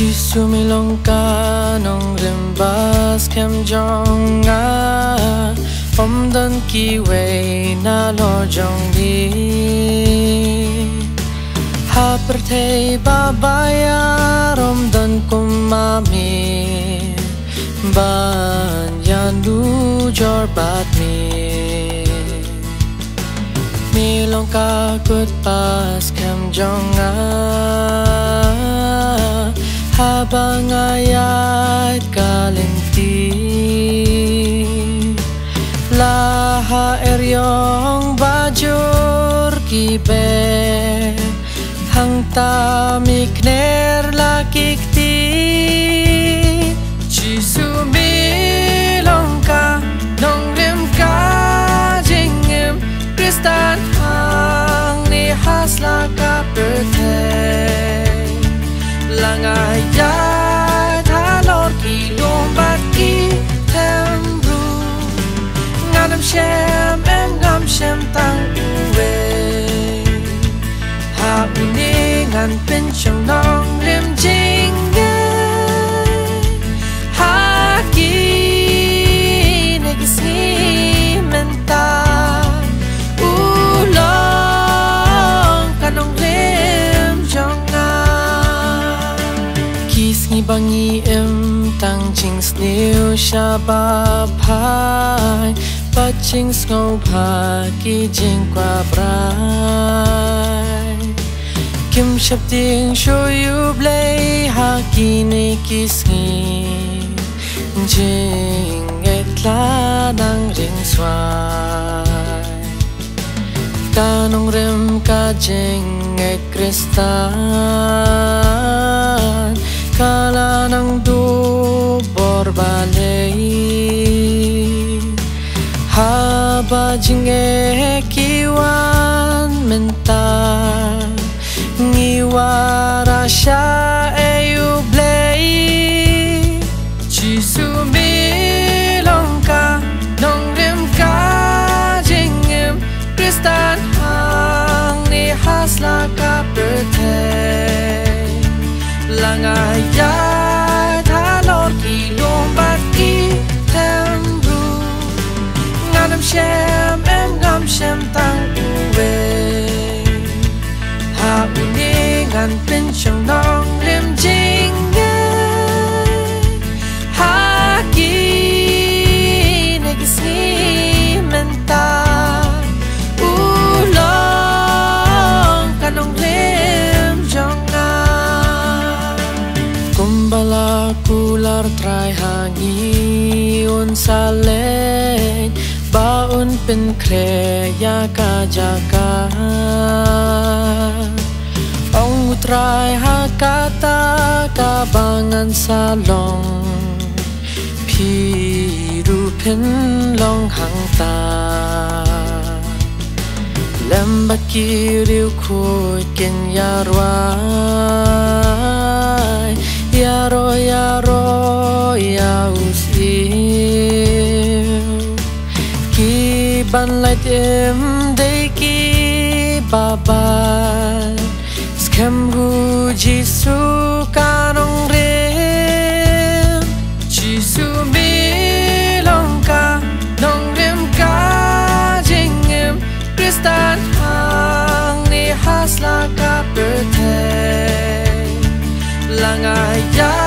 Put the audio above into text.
Jisu milongka nong rimbas kem jonga om dan kiwe na lo jong di ha pertei babaya rom dan kumami ban yandu jor bat milongka kut pas kem jonga habang ayat kalinti laha eryong bajur kibe hang tamikner lakikti Jisu milongka nong rim ka jingim Kristan hang ni hasla ka pertei langayat halor ki lombat ki tembru ngadam shem em ngam shem tang uwe ha uni ngan pin chong nong rim jing ha ki negisi menta ulong kanong rim jong bangi em tang ching sniu shabab hai but ching snow pa ki jing kwa brai kim shap ding show you play ha ki ne kisni jing etla nang ring swai kanong rem ka jing et kristan kala nang du borbalei haba jinge kiwan mentar ngiwara sha eyublei Jisu milongka nong rim ka jingim Kristan hang ni hasla ka pertei langayat halor ki lombat ki tembru ngadam shem em ngam shem tang uwe ha uni ngan pin chong nong rim jing ha ki negisi menta ulong kanong rim jong kumbala kular try hangi un salen baun pen kreya ka jaka ong try hakata kabangan salong piru pen long hangta lembat kiriu kut ken yarwai Yaro yaro yausil ki ban lai tem de ki babal skem gu Jisu kanong rem Jisu milongka nong rem ka jingem Kristan hang ni hasla ka pertei langayat